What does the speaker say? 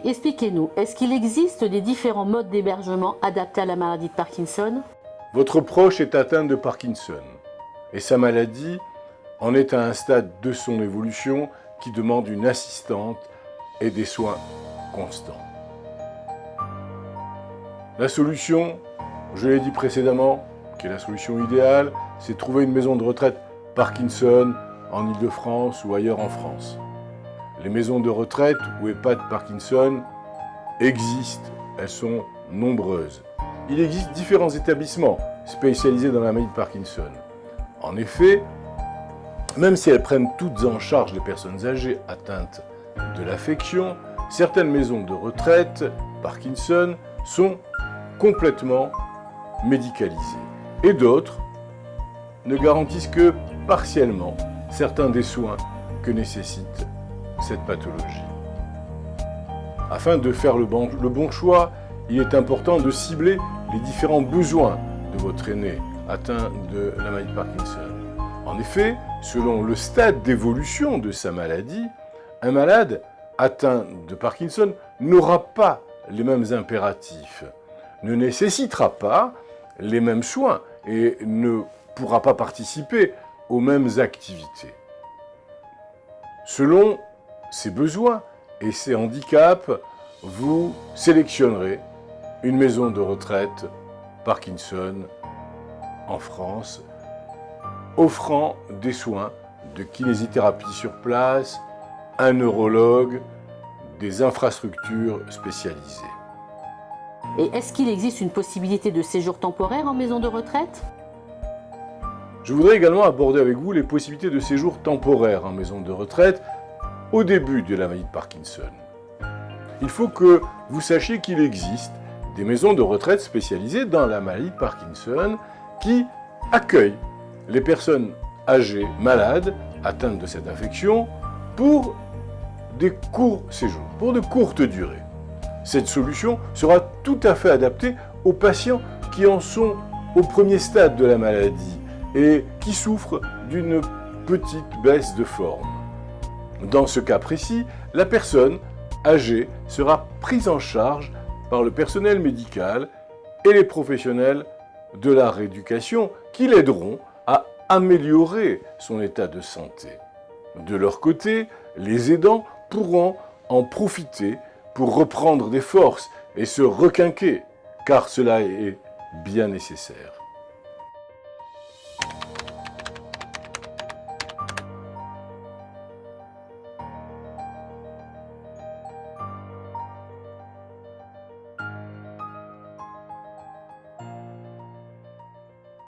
expliquez-nous, est-ce qu'il existe des différents modes d'hébergement adaptés à la maladie de Parkinson? Votre proche est atteint de Parkinson et sa maladie en est à un stade de son évolution qui demande une assistante et des soins constants. La solution, je l'ai dit précédemment, qui est la solution idéale, c'est trouver une maison de retraite Parkinson en Île-de-France ou ailleurs en France. Les maisons de retraite ou EHPAD Parkinson existent, elles sont nombreuses. Il existe différents établissements spécialisés dans la maladie de Parkinson. En effet, même si elles prennent toutes en charge les personnes âgées atteintes de l'affection, certaines maisons de retraite Parkinson sont complètement médicalisées. Et d'autres ne garantissent que partiellement certains des soins que nécessite cette pathologie. Afin de faire le bon choix, il est important de cibler les différents besoins de votre aîné atteint de la maladie de Parkinson. En effet, selon le stade d'évolution de sa maladie, un malade atteint de Parkinson n'aura pas les mêmes impératifs, ne nécessitera pas les mêmes soins et ne pourra pas participer aux mêmes activités. Selon ses besoins et ses handicaps, vous sélectionnerez une maison de retraite Parkinson en France, offrant des soins de kinésithérapie sur place, un neurologue, des infrastructures spécialisées. Et est-ce qu'il existe une possibilité de séjour temporaire en maison de retraite? Je voudrais également aborder avec vous les possibilités de séjour temporaire en maison de retraite au début de la maladie de Parkinson. Il faut que vous sachiez qu'il existe des maisons de retraite spécialisées dans la maladie de Parkinson qui accueillent les personnes âgées, malades, atteintes de cette affection, pour des courts séjours, pour de courtes durées. Cette solution sera tout à fait adaptée aux patients qui en sont au premier stade de la maladie et qui souffrent d'une petite baisse de forme. Dans ce cas précis, la personne âgée sera prise en charge par le personnel médical et les professionnels de la rééducation qui l'aideront à améliorer son état de santé. De leur côté, les aidants pourront en profiter pour reprendre des forces et se requinquer, car cela est bien nécessaire.